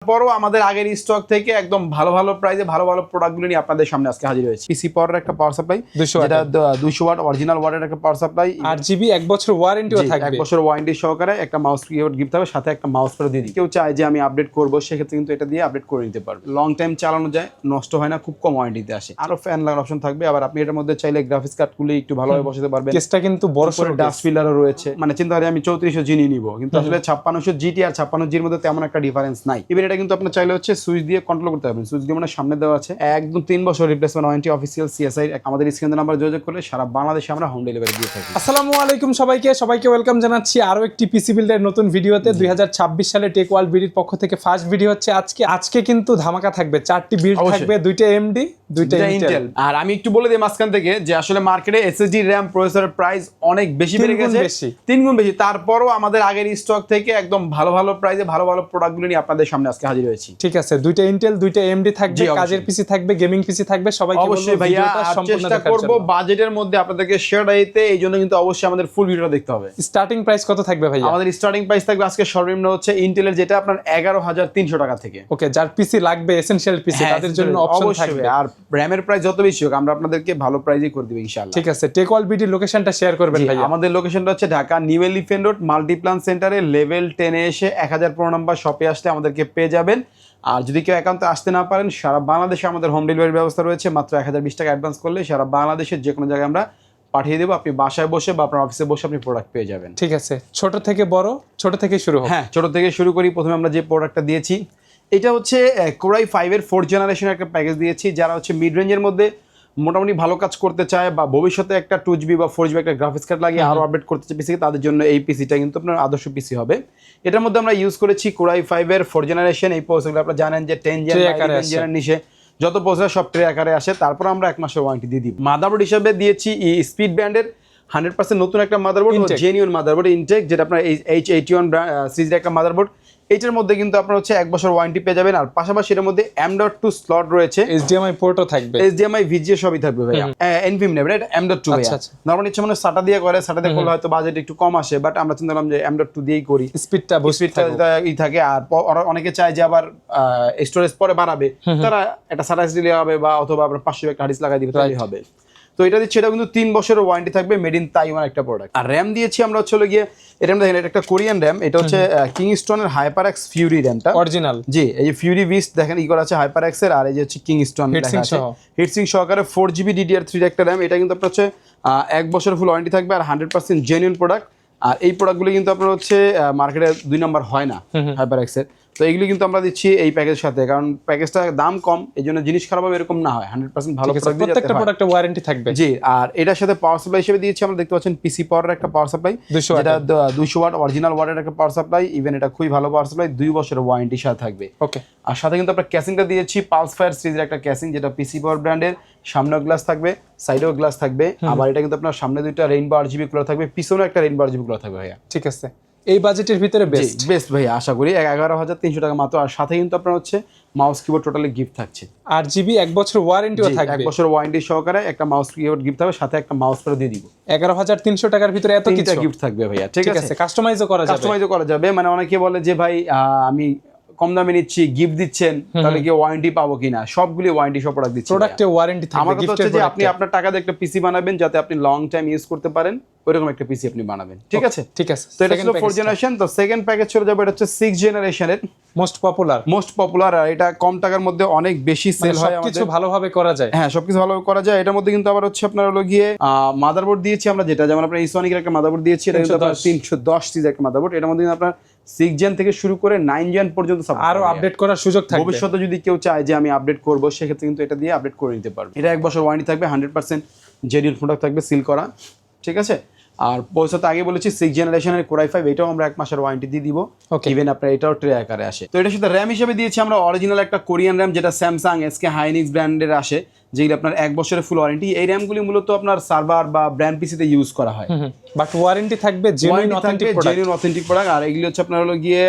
পরও আমাদের আগের স্টক থেকে একদম ভালো ভালো প্রাইসে ভালো ভালো প্রোডাক্টগুলো নিয়ে আপনাদের সামনে আজকে হাজির হয়েছে। পিসি পাওয়ারের একটা পাওয়ার সাপ্লাই, 200 যেটা 200 ওয়াট অরিজিনাল ওয়াটের একটা পাওয়ার সাপ্লাই, 8 GB 1 বছর ওয়ারেন্টিও থাকবে। 1 বছর ওয়ারেন্টি সহকারে একটা মাউস কিবোর্ড গিফট হবে, সাথে একটা মাউস প্যাড দিয়ে দিই। কেউ চায় যে আমি আপডেট করব, সেক্ষেত্রে কিন্তু এটা দিয়ে আপডেট করে নিতে পারবে। লং টাইম চালানো যায়, নষ্ট হয় না, খুব কম ওয়ারেন্টিতে আসে। আরো ফ্যান লাগানোর অপশন থাকবে। আবার আপনি এটার মধ্যে চাইলে গ্রাফিক্স কার্ড খুলে একটু ভালোভাবে বসাতে পারবেন। কেসটা কিন্তু বড় সরো ডাস্ট ফিলারও রয়েছে। মানে চিন্তা করি আমি 3400 জিনি নিব, কিন্তু আসলে 5600 জিটি আর 5600 জির মধ্যে তেমন একটা ডিফারেন্স নাই। ইভেন এটা কিন্তু আপনি চাইলে হচ্ছে সুইচ দিয়ে কন্ট্রোল করতে পারবেন। সুইচ দিয়ে মানে সামনে দেওয়া আছে, একদম 3 বছর রিপ্লেসমেন্ট ওয়ারেন্টি, অফিসিয়াল সিএসআই। আমাদের স্ক্রিন নাম্বার যোগাযোগ করলে সারা বাংলাদেশে আমরা হোম ডেলিভারি দিয়ে থাকি। আসসালামু আলাইকুম সবাইকে ওয়েলকাম জানাচ্ছি আরো একটি পিসি বিল্ডের নতুন ভিডিওতে। 2026 সালে টেক ওয়ার্ল্ড বিডির পক্ষ থেকে ফার্স্ট ভিডিও হচ্ছে আজকে কিন্তু ধামাকা থাকবে। 4টি বিল্ড থাকবে, 2টা এমডি, 2টা ইন্টেল। আর আমি একটু বলে দিই মাঝখান থেকে যে আসলে মার্কেটে এসএসডি র‍্যাম প্রসেসরের প্রাইস অনেক বেশি বেড়ে গেছে, 3 গুণ বেশি। তারপরও আমাদের আগের স্টক থেকে একদম ভালো ভালো প্রাইসে ভালো ভালো প্রোডাক্টগুলো নিয়ে আপনাদের সামনে আজকে হাজির হয়েছি। ঠিক আছে, 2টা ইন্টেল, 2টা এমডি থাকবে, কাজের পিসি থাকবে, গেমিং পিসি থাকবে। সবাইকে অবশ্যই ভাইয়া চেষ্টা করব বাজেটের মধ্যে আপনাদেরকে শেয়ার দিতে, এই জন্য কিন্তু অবশ্যই আমাদের ফুল ভিডিওটা দেখতে হবে। স্টার্টিং প্রাইস কত থাকবে ভাইয়া? আমাদের স্টার্টিং প্রাইস থাকবে আজকে সর্বনিম্ন হচ্ছে ইন্টেলের, যেটা আপনার 11300 টাকা থেকে। ওকে, যার পিসি লাগবে এসেনশিয়াল পিসি, তাদের জন্য অপশন থাকবে। আর র‍্যামের প্রাইস যত বেশি হোক আমরা আপনাদেরকে ভালো প্রাইসই করে দিব ইনশাআল্লাহ। ঠিক আছে, টেক ওয়ার্ল্ড বিডির লোকেশনটা শেয়ার করবেন ভাইয়া। আমাদের লোকেশনটা হচ্ছে Dhaka new elephant road Multiplan সেন্টারে লেভেল 10 এ এসে 1015 নম্বর শপে আসলে আমাদেরকে পেয়ে যাবেন। আর যদি কেউ একান্ত আসতে না পারেন, সারা বাংলাদেশে আমাদের হোম ডেলিভারির ব্যবস্থা রয়েছে। মাত্র 1020 টাকা অ্যাডভান্স করলে সারা বাংলাদেশের যে কোনো জায়গায় আমরা পাঠিয়ে দেবো। আপনি বাসায় বসে বা আপনার অফিসে বসে আপনি প্রোডাক্ট পেয়ে যাবেন। ঠিক আছে, ছোট থেকে বড়, ছোট থেকে শুরু হোক। হ্যাঁ, ছোট থেকে শুরু করি। প্রথমে আমরা যে প্রোডাক্টটা দিয়েছি, এটা হচ্ছে কোরাই 5 এর 4th জেনারেশনের একটা প্যাকেজ দিয়েছি। যারা হচ্ছে মিড রেঞ্জের মধ্যে মোটামুটি ভালো কাজ করতে চায় বা ভবিষ্যতে একটা 2GB বা 4GB একটা গ্রাফিক্স কার্ড লাগিয়ে আরো আপডেট করতে চায় পিসি, তাদের জন্য এই পিসিটা কিন্তু আপনার আদর্শ পিসি হবে। এটার মধ্যে আমরা ইউজ করেছি কোরাই 5 এর 4th জেনারেশন। এই প্রসেসরগুলো আপনারা জানেন যে 10 জেনারেশনের নিচে যত প্রসেসর সব ট্রে আকারে আসে। তারপর আমরা 1 মাসের ওয়ারেন্টি দিয়ে দিই। মাদারবোর্ড হিসেবে দিয়েছি স্পিড ব্র্যান্ডের 100% নতুন একটা মাদারবোর্ড, জেনুইন মাদারবোর্ড ইনটেক, যেটা আপনার H81 সিরিজের একটা মাদারবোর্ড। এটার মধ্যে কিন্তু আপনার হচ্ছে 1 বছর ওয়ারেন্টি পেয়ে যাবেন। আর পাশাপাশি এর মধ্যে M.2 স্লট রয়েছে, HDMI পোর্টও থাকবে, HDMI VGA সবই থাকবে ভাইয়া। NVMe নেবেন, এটা M.2 ভাইয়া। নরমালি ইচ্ছে মানে SATA দিয়ে করে, SATA দিয়ে করলে হয়তো বাজেট একটু কম আসে, বাট আমরা চিন্তা করলাম যে M.2 দিয়েই করি, স্পিডটা থাকে। আর অনেকে চায় যে আবার স্টোরেজ পরে বাড়াবে, তারা একটা SATA SSD হবে বা অথবা আপনার 500 একটা হার্ড ডিস্ক লাগাই দিবে, তাহলেই হবে। তো এটা দিচ্ছে, এটা কিন্তু 3 বছরের ওয়ারেন্টি থাকবে, মেড ইন তাইওয়ান একটা প্রোডাক্ট। আর র‍্যাম দিয়েছি আমরা হচ্ছে গিয়ে, এটা দেখেন, এটা একটা কোরিয়ান র‍্যাম। এটা হচ্ছে কিংস্টনের HyperX Fury র‍্যামটা অরিজিনাল। জি, এই যে Fury Beast দেখেন ই করা আছে HyperX এর, আর এই যে হচ্ছে কিংস্টন লেখা আছে হিটসিং সহকারে 4GB DDR3 এর একটা র‍্যাম। এটা কিন্তু আপনার হচ্ছে 1 বছরের ফুল ওয়ারেন্টি থাকবে আর 100% জেনুইন প্রোডাক্ট। আর এই প্রোডাক্টগুলো কিন্তু আপনার হচ্ছে মার্কেটে 2 নাম্বার হয় না HyperX এর। তো এগুলো কিন্তু আমরা দিচ্ছি এই প্যাকেজের সাথে, কারণ প্যাকেজটা দাম কম, এই জন্য জিনিস খারাপ হবে এরকম না হয়, 100% ভালো প্রোডাক্ট, প্রত্যেকটা প্রোডাক্টে ওয়ারেন্টি থাকবে। জি, আর এটার সাথে পাওয়ার সাপ্লাই হিসেবে দিয়েছি আমরা, দেখতে পাচ্ছেন পিসি পাওয়ারের একটা পাওয়ার সাপ্লাই, যেটা 200 ওয়াট অরিজিনাল ওয়াটের একটা পাওয়ার সাপ্লাই। ইভেন এটা খুবই ভালো পাওয়ার সাপ্লাই, 2 বছরের ওয়ারেন্টির সাথে থাকবে। ওকে, আর সাথে কিন্তু আমরা ক্যাসিংটা দিয়েছি পালস ফায়ার সিরিজের একটা ক্যাসিং, যেটা পিসি পাওয়ার ব্র্যান্ডের। সামনেও গ্লাস থাকবে, সাইডেও গ্লাস থাকবে। আবার এটা কিন্তু আপনার সামনে 2টা রেইনবো RGB কুলার থাকবে, পিছনেও একটা রেইনবো RGB কুলার থাকবে ভাইয়া। ঠিক আছে, এই বাজেটের ভিতরে বেস্ট ভাইয়া, আশা করি 11300 টাকা মাত্র। আর সাথে কিন্তু আপনার হচ্ছে মাউস কিবোর্ড টোটালি গিফট থাকছে, 8GB 1 বছর ওয়ারেন্টিও থাকবে, 1 বছর ওয়ারেন্টি সহকারে একটা মাউস কিবোর্ড গিফট হবে, সাথে একটা মাউস প্যাড দিয়ে দিব। 11300 টাকার ভিতরে এত কিছু গিফট থাকবে ভাইয়া। ঠিক আছে, কাস্টমাইজও করা যাবে। মানে অনেকে বলে যে ভাই আমি কম দামে নিচ্ছি, গিফট দিচ্ছেন, তাহলে কি ওয়ারেন্টি পাবো কিনা? সবগুলি ওয়ারেন্টি সব প্রোডাক্ট দিচ্ছি, প্রোডাক্টে ওয়ারেন্টি থাকবে। আমার কথা হচ্ছে যে আপনি আপনার টাকা দিয়ে একটা পিসি বানাবেন, যাতে আপনি লং টাইম ইউজ করতে পারেন, ওইরকম একটা পিসি আপনি বানাবেন। ঠিক আছে। তো এটা ছিল 4th জেনারেশন। তো সেকেন্ড প্যাকেজ চলে যাবে, এটা হচ্ছে 6th জেনারেশনের মোস্ট পপুলার। আর এটা কম টাকার মধ্যে অনেক বেশি সেল হয়, সবকিছু ভালোভাবে করা যায়। হ্যাঁ, সবকিছু ভালোভাবে করা যায়। এটার মধ্যে কিন্তু আবার হচ্ছে আপনার হলো গিয়ে মাদারবোর্ড দিয়েছি আমরা, যেটা যেমন আপনার ইসোনিকের একটা মাদারবোর্ড দিয়েছি, এটা কিন্তু আপনার 310 সিরিজের একটা মাদারবোর্ড। এটার মধ্যে আপনার 6 জেন থেকে শুরু করে 9 জেন পর্যন্ত আরো আপডেট করার সুযোগ থাকবে। ভবিষ্যতে যদি কেউ চায় যে আমি আপডেট করব, সেক্ষেত্রে কিন্তু এটা দিয়ে আপডেট করে নিতে পারবে। এটা 1 বছর ওয়ারেন্টি থাকবে, 100% জেনুইন প্রোডাক্ট থাকবে, সিল করা। ঠিক আছে। আর ভবিষ্যতে আগে বলেছি 6th জেনারেশনের কোরাই 5, এটাও আমরা 1 মাসের ওয়ারেন্টি দিয়ে দিব। ইভেন আপনার এটাও ট্রে আকারে আসে। তো এটার সাথে র‍্যাম হিসেবে দিয়েছি আমরা অরিজিনাল একটা কোরিয়ান র‍্যাম, যেটা স্যামসাং SK হাইনিক্স ব্র্যান্ডের আসে, যেগুলো আপনার 1 বছরের ফুল ওয়ারেন্টি। এই র‍্যামগুলি মূলত আপনার সার্ভার বা ব্র্যান্ড পিসিতে ইউজ করা হয়, বাট ওয়ারেন্টি থাকবে জেনুইন অথেন্টিক প্রোডাক্ট। আর এগুলি হচ্ছে আপনার হলো গিয়ে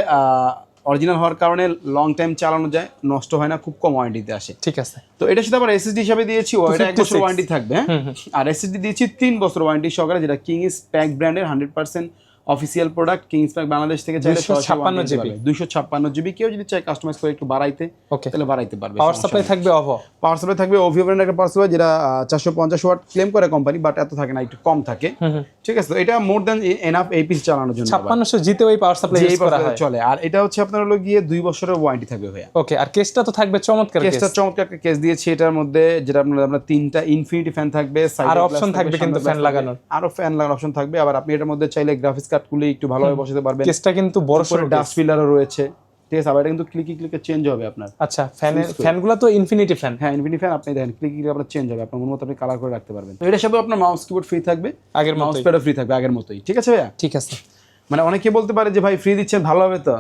অরিজিনাল হওয়ার কারণে লং টাইম চালানো যায়, নষ্ট হয় না, খুব কম ওয়ারেন্টিতে আসে। ঠিক আছে। তো এটার সাথে আবার এসএসডি হিসাবে দিয়েছি, ওটা 1 বছর ওয়ারেন্টি থাকবে। আর এসএসডি দিয়েছি 3 বছর ওয়ারেন্টি সহকারে, যেটা কিং স্প্যাক ব্র্যান্ডের 100% অফিসিয়াল প্রোডাক্ট কিংসপ্যাক বাংলাদেশ থেকে চাইলে 256 GB 256 জিবি, কেউ যদি চায় কাস্টমাইজ করে একটু বাড়াইতে তাহলে বাড়াইতে পারবে। পাওয়ার সাপ্লাই থাকবে OVO, পাওয়ার সাপ্লাই থাকবে ওভিও ব্র্যান্ডের একটা পাওয়ার সাপ্লাই, যেটা 450 ওয়াট ক্লেম করে কোম্পানি, বাট এত থাকে না, একটু কম থাকে। ঠিক আছে, তো এটা মোর দ্যান এনাফ এই পিস চালানোর জন্য। 5600 জিতে ওই পাওয়ার সাপ্লাই ইউজ করা হয়, চলে। আর এটা হচ্ছে আপনার হলো গিয়ে 2 বছরের ওয়ারেন্টি থাকবে ভাইয়া। ওকে, আর কেসটা তো থাকবে চমৎকার, কেসটা চমৎকার একটা কেস দিয়েছি। এটার মধ্যে যেটা আমরা 3টা ইনফিনিটি ফ্যান থাকবে, আর অপশন থাকবে কিন্তু ফ্যান লাগানোর, আরো ফ্যান লাগানোর অপশন থাকবে। আবার আপনি এটার মধ্যে চাইলে গ্রাফিক্স কার্ড খুলে একটু ভালোভাবে বসাতে পারবেন। কেসটা কিন্তু বড় সরো ডাস্ট ফিলারও রয়েছে। ঠিক আছে, আবার এটা কিন্তু ক্লিকে চেঞ্জ হবে আপনার। আচ্ছা, ফ্যানগুলো তো ইনফিনিটি ফ্যান। হ্যাঁ, ইনফিনিটি ফ্যান আপনি দেখেন ক্লিকে আপনার চেঞ্জ হবে, আপনার মন মতো আপনি কালার করে রাখতে পারবেন। তো এটার সাথে আপনার মাউস কিবোর্ড ফ্রি থাকবে, আগের মাউস মতোই, প্যাডও ফ্রি থাকবে আগের মতোই। ঠিক আছে ভাইয়া? ঠিক আছে। মানে অনেকে বলতে পারে যে ভাই ফ্রি দিচ্ছেন, ভালো হবে তো?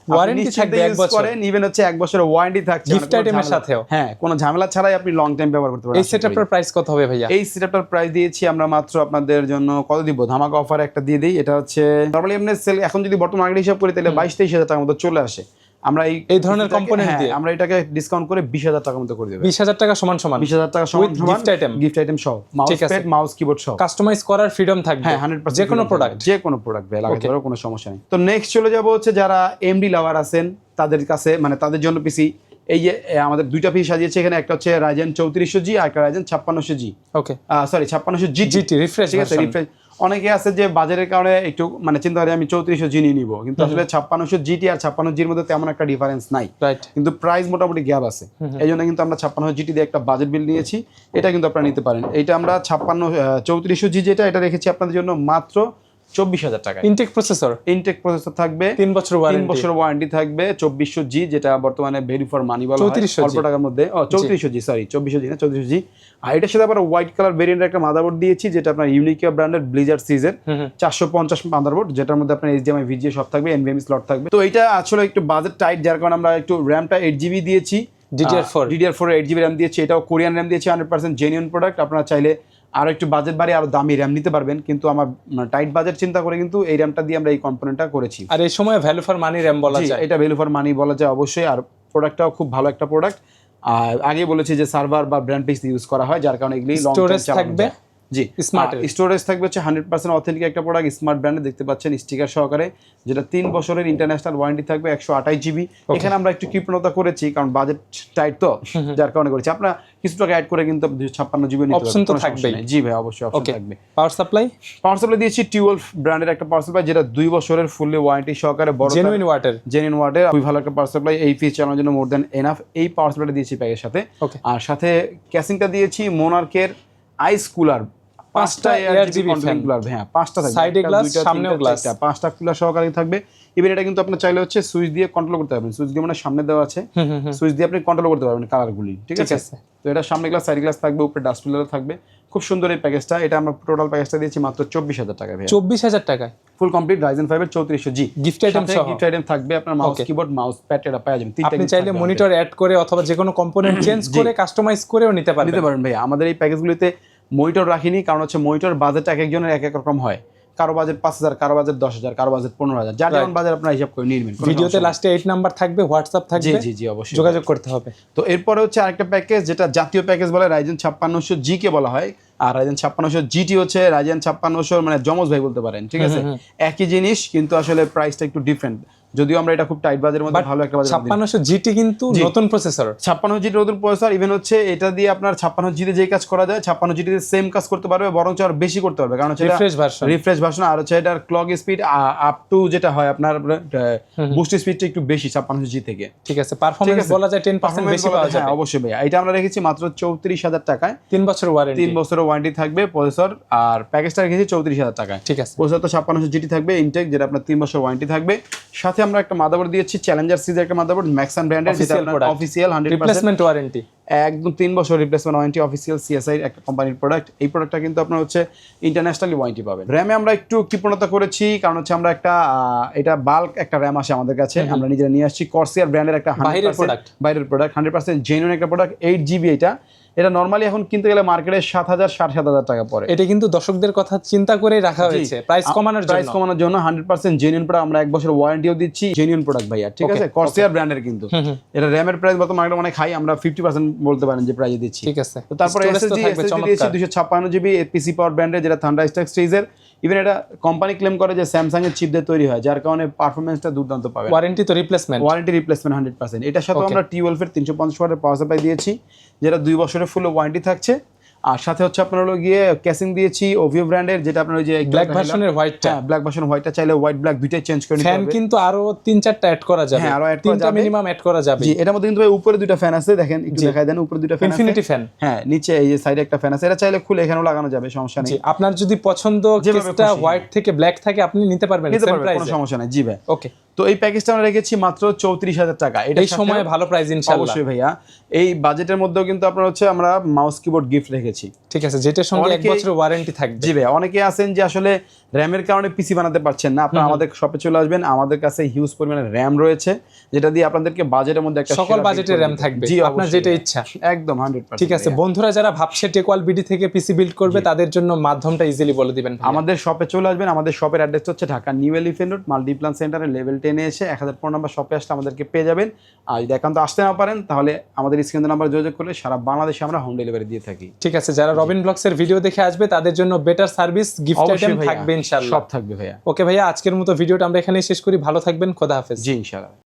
ওয়ারেন্টি থাকবে 1 বছর, ইভেন হচ্ছে 1 বছরের ওয়ারেন্টি থাকছে গিফট আইটেমের সাথেও। হ্যাঁ, কোনো ঝামেলা ছাড়াই আপনি লং টাইম ব্যবহার করতে পারবেন। এই সেটআপটার প্রাইস কত হবে ভাইয়া? এই সেটআপটার প্রাইস দিয়েছি আমরা মাত্র আপনাদের জন্য কত দিব, ধামাকা অফার একটা দিয়ে দিই। এটা হচ্ছে নরমালি এমনি সেল এখন যদি বর্তমান মার্কেট হিসাব করি তাহলে 22-23 হাজার টাকার মতো চলে আসে। আমরা এই ধরনের কম্পোনেন্ট দিয়ে আমরা এটাকে ডিসকাউন্ট করে 20,000 টাকার মতো করে দেব। 20,000 টাকা সমান 20,000 টাকা সমান গিফট আইটেম সহ, মাউস প্যাড মাউস কিবোর্ড সহ, কাস্টমাইজ করার ফ্রিডম থাকবে। হ্যাঁ, 100% যে কোনো প্রোডাক্ট লাগাতে পারো, কোনো সমস্যা নেই। তো নেক্সট চলে যাব হচ্ছে যারা এমডি লাভার আছেন তাদের কাছে, মানে তাদের জন্য পিসি। এই যে আমাদের দুইটা পিস সাজিয়েছে এখানে, একটা হচ্ছে Ryzen 3400G আর একটা Ryzen 5600G। ওকে, সরি 5600GT রিফ্রেশ। ঠিক আছে, রিফ্রেশ। অনেকে আছে যে বাজারের কারণে একটু মানে চিন্তা করে আমি 3400G নিয়ে নিব, কিন্তু আসলে 5600GT আর 5600Gর মধ্যে তেমন একটা ডিফারেন্স নাই, রাইট, কিন্তু প্রাইস মোটামুটি গ্যাপ আছে। এই জন্য কিন্তু আমরা 5600GT দিয়ে একটা বাজেট বিল নিয়েছি, এটা কিন্তু আপনারা নিতে পারেন। এটা আমরা 3400G যেটা, এটা রেখেছি আপনাদের জন্য মাত্র 24,000 টাকা। ইনটেক প্রসেসর থাকবে, 3 বছর ওয়ারেন্টি থাকবে। 2400G যেটা বর্তমানে ভেরি ফর মানি বলা হয়, অল্প টাকার মধ্যে। 3400G, সরি 2400G না, 3400G। আর এটার সাথে আবার হোয়াইট কালার ভেরিয়েন্টের একটা মাদারবোর্ড দিয়েছি, যেটা আপনার ইউনিকিয়া ব্র্যান্ডের ব্লিজার সিরিজের 450 মাদারবোর্ড, যেটার মধ্যে আপনার HDMI VGA সব থাকবে, NVMe স্লট থাকবে। তো এটা আসলে একটু বাজেট টাইট, যার কারণে আমরা একটু র্যামটা 8GB দিয়েছি, DDR4 8GB র্যাম দিয়েছি। এটাও কোরিয়ান র্যাম দিয়েছি, 100% জেনুইন প্রোডাক্ট। আপনারা চাইলে আরো একটু বাজেট বাড়িয়ে আরো দামি র্যাম নিতে পারবেন, কিন্তু আমার টাইট বাজেট চিন্তা করে কিন্তু এই র্যামটা দিয়ে আমরা এই কম্পোনেন্টটা করেছি। আর এই সময় ভ্যালু ফর মানি র্যাম বলা যায়, এটা ভ্যালু ফর মানি বলা যায় অবশ্যই। আর প্রোডাক্টটাও খুব ভালো একটা প্রোডাক্ট। আর আগে বলেছি যে সার্ভার বা ব্র্যান্ড পিস ইউজ করা হয়, যার কারণে এগুলি লং টাইম থাকবে। জি, স্মার্ট স্টোরেজ থাকবে হচ্ছে 100% অথেন্টিক একটা প্রোডাক্ট, স্মার্ট ব্র্যান্ডে দেখতে পাচ্ছেন স্টিকার সহকারে, যেটা 3 বছরের ইন্টারন্যাশনাল ওয়ারেন্টি থাকবে, 128GB। এখানে আমরা একটু কৃপণতা করেছি কারণ বাজেট টাইট তো, যার কারণে করেছি। আপনারা কিছু টাকা অ্যাড করে কিন্তু 56GB নিতে পারবেন, অপশন তো থাকবে। জি ভাই, অবশ্যই অপশন থাকবে। পাওয়ার সাপ্লাই দিয়েছি টিউলভ ব্র্যান্ডের একটা পাওয়ার সাপ্লাই, যেটা 2 বছরের ফুললি ওয়ারেন্টি সহকারে, বড় জেনুইন ওয়াটের খুবই ভালো একটা পাওয়ার সাপ্লাই। এই পিস চালানোর জন্য মোর দ্যান এনাফ। এই পাওয়ার সাপ্লাইটা দিয়েছি প্যাকের সাথে। আর সাথে ক্যাসিংটা দিয়েছি মোনার্কের আইস কুলার, 5টা ARGB কন্ট্রোলিং কুলার। হ্যাঁ, 5টা থাকবে, সাইডে গ্লাস, সামনেও গ্লাস, 5টা কুলার সহকারে থাকবে। ইভেন এটা কিন্তু আপনি চাইলে হচ্ছে সুইচ দিয়ে কন্ট্রোল করতে পারবেন, সুইচ দিয়ে মানে সামনে দেওয়া আছে, সুইচ দিয়ে আপনি কন্ট্রোল করতে পারবেন কালারগুলি। ঠিক আছে, তো এটা সামনে গ্লাস, সাইড গ্লাস থাকবে, উপরে ডাস্ট ফিল্টার থাকবে। খুব সুন্দর এই প্যাকেজটা। এটা আমরা টোটাল প্যাকেজটা দিয়েছি মাত্র 24,000 টাকা। 24,000 টাকায় ফুল কমপ্লিট Ryzen 5 এর 3400G। গিফট আইটেম থাকবে, আপনার মাউস কিবোর্ড মাউস প্যাড এটা পেয়ে যাবেন। আপনি চাইলে মনিটর অ্যাড করে অথবা যে কোনো কম্পোনেন্ট চেঞ্জ করে কাস্টমাইজ করেও নিতে পারবেন ভাই। আমাদের এই প্যাকেজগুলিতে মনিটর রাখিনি, কারণ হচ্ছে মনিটর বাজেট এক একজনের এক এক রকম হয়। কারো বাজেট 5,000, কারো বাজেট 10,000, কারো বাজেট 15,000, যার যেমন বাজেট আপনারা হিসাব করে নিয়ে নেবেন। ভিডিওতে লাস্টে 8 নাম্বার থাকবে, হোয়াটসঅ্যাপ থাকবে। জি অবশ্যই যোগাযোগ করতে হবে। তো এরপরে হচ্ছে আরেকটা প্যাকেজ, যেটা জাতীয় প্যাকেজ বলে, Ryzen 5600G কে বলা হয়। আর Ryzen 5600GT হচ্ছে Ryzen 5600 মানে যমজ ভাই বলতে পারেন। ঠিক আছে, একই জিনিস কিন্তু আসলে প্রাইসটা একটু ডিফারেন্ট, যদিও আমরা এটা খুব টাইট বাজেটের মধ্যে ভালো একটা বাজেট। 5600GT কিন্তু নতুন প্রসেসর, 5600GT নতুন প্রসেসর। ইভেন হচ্ছে এটা দিয়ে আপনার 5600G যে কাজ করা যায় 5600GT তে সেম কাজ করতে পারবে, বরঞ্চ আরো বেশি করতে পারবে, কারণ হচ্ছে রিফ্রেশ ভার্সন। আর হচ্ছে এটার ক্লক স্পিড আপ টু যেটা হয় আপনার বুস্ট স্পিডটা একটু বেশি 5600G থেকে। ঠিক আছে, পারফরম্যান্স বলা যায় 10% বেশি পাওয়া যাবে। অবশ্যই ভাই, এটা আমরা রেখেছি মাত্র 34,000 টাকায়। 3 বছর ওয়ারেন্টি, 3 বছরের ওয়ারেন্টি থাকবে প্রসেসর। আর প্যাকেজটা রেখেছি 34,000 টাকায়। ঠিক আছে, প্রসেসর তো 5600GT থাকবে ইনটেক, যেটা আপনার 3 বছর ওয়ারেন্টি থাকবে। সাথে আমরা একটা মাদারবোর্ড দিয়েছি চ্যালেঞ্জার সিরিজের একটা মাদারবোর্ড, ম্যাক্সান ব্র্যান্ডের, যেটা আপনার অফিশিয়াল 100% রিপ্লেসমেন্ট ওয়ারেন্টি, একদম 3 বছর রিপ্লেসমেন্ট ওয়ারেন্টি, অফিশিয়াল CSI একটা কোম্পানির প্রোডাক্ট। এই প্রোডাক্টটা কিন্তু আপনার হচ্ছে ইন্টারন্যাশনালি ওয়ারেন্টি পাবেন। র্যামে আমরা একটু কৃপণতা করেছি, কারণ হচ্ছে আমরা একটা এটা বাল্ক একটা র্যাম আসে আমাদের কাছে, আমরা নিজেরা নিয়ে আসছি। কর্সিয়ার ব্র্যান্ডের একটা বাইরের প্রোডাক্ট 100% জেনুইন একটা প্রোডাক্ট, 8GB। এটা নরমালি এখন কিনতে গেলে মার্কেটে 7,000 7,000 টাকা পড়ে। এটা কিন্তু দর্শকদের কথা চিন্তা করে রাখা হয়েছে, প্রাইস কমানোর জন্য 100% জেনুইন প্রোডাক্ট। আমরা 1 বছর ওয়ারেন্টিও দিচ্ছি, জেনুইন প্রোডাক্ট ভাইয়া। ঠিক আছে, কর্সিয়ার ব্র্যান্ডের কিন্তু এটা র্যামের প্রাইস বর্তমানে মার্কেটে অনেক হাই, আমরা 50% বলতে পারেন যে প্রাইসে দিচ্ছি। ঠিক আছে, তো তারপরে SSD দিয়েছি 256GB পিসি পাওয়ার ব্র্যান্ডের, যেটা থান্ডারস্ট্রাক সিরিজের। ইভেন এটা কোম্পানি ক্লেম করে যে স্যামসাং এর চিপ দিয়ে তৈরি হয়, যার কারণে পারফরমেন্সটা দুর্দান্ত পাবে। ওয়ারেন্টি তো রিপ্লেসমেন্ট, ওয়ারেন্টি রিপ্লেসমেন্ট 100%। এটার সাথে আমরা T12 এর 350 ওয়াটের পাওয়ার সাপ্লাই দিয়েছি, যেটা 2 বছরের ফুল ওয়ারেন্টি থাকছে। আর সাথে হচ্ছে আপনার হলো গিয়ে ক্যাসিং দিয়েছি ওভিও ব্র্যান্ডের, যেটা আপনার ওই যে ব্ল্যাক ভার্সনের হোয়াইটটা, হ্যাঁ ব্ল্যাক ভার্সন হোয়াইটটা চাইলে হোয়াইট ব্ল্যাক দুইটাই চেঞ্জ করে নিতে ফ্যান পারবে। কিন্তু আরো 3-4টা অ্যাড করা যাবে, হ্যাঁ আরো অ্যাড করা তিনটা যাবে, মিনিমাম অ্যাড করা যাবে। জি এটার মধ্যে কিন্তু ভাই উপরে দুইটা ফ্যান আছে, দেখেন একটু দেখাই দেন, উপরে দুইটা ফ্যান আছে, ইনফিনিটি ফ্যান। হ্যাঁ নিচে এই যে সাইডে একটা ফ্যান আছে, এটা চাইলে খুলে এখানেও লাগানো যাবে, সমস্যা নেই। জি আপনার যদি পছন্দ কেসটা হোয়াইট থেকে ব্ল্যাক থাকে আপনি নিতে পারবেন, নিতে সেম পারবেন, কোনো প্রাইসে। সমস্যা নাই। জি ভাই, ওকে, তো এই প্যাকেজটা আমরা রেখেছি মাত্র 34,000 টাকা। এই সময়ে ভালো প্রাইস ইনশাআল্লাহ। অবশ্যই ভাইয়া, এই বাজেটের মধ্যেও কিন্তু আপনার হচ্ছে আমরা মাউস কিবোর্ড গিফট রেখেছি, ঠিক আছে, যেটার সঙ্গে 1 বছরের ওয়ারেন্টি থাকবে। জি ভাই, অনেকে আছেন যে আসলে র্যামের কারণে পিসি বানাতে পারছেন না, আপনারা আমাদের শপে চলে আসবেন, আমাদের কাছে হিউজ পরিমাণে র্যাম রয়েছে, যেটা দিয়ে আপনাদেরকে বাজেটের মধ্যে একটা সকল বাজেটের র্যাম থাকবে, জি আপনার যেটা ইচ্ছা। একদম 100%। ঠিক আছে, বন্ধুরা যারা ভাবছে টেকওয়াল বিডি থেকে পিসি বিল্ড করবে তাদের জন্য মাধ্যমটা ইজিলি বলে দিবেন। আমাদের শপে চলে আসবেন, আমাদের শপের অ্যাড্রেস হচ্ছে Dhaka new elephant road Multiplan সেন্টারের লেভেল 10 এ এসে 1015 নম্বর শপে আসলে আমাদেরকে পেয়ে যাবেন। আর যদি একান্ত আসতে না পারেন তাহলে আমাদের স্ক্রিনের নাম্বার যোগাযোগ করলে সারা বাংলাদেশে আমরা হোম ডেলিভারি দিয়ে থাকি। ঠিক আছে, যারা রবিন ব্লগসের ভিডিও দেখে আসবে তাদের জন্য বেটার সার্ভিস, গিফট আইটেম থাকবে ইনশাআল্লাহ। সব থাকবে ভাইয়া। ওকে ভাইয়া, আজকের মতো ভিডিওটা আমরা এখানেই শেষ করি, ভালো থাকবেন, খোদা হাফেজ। জি ইনশাআল্লাহ।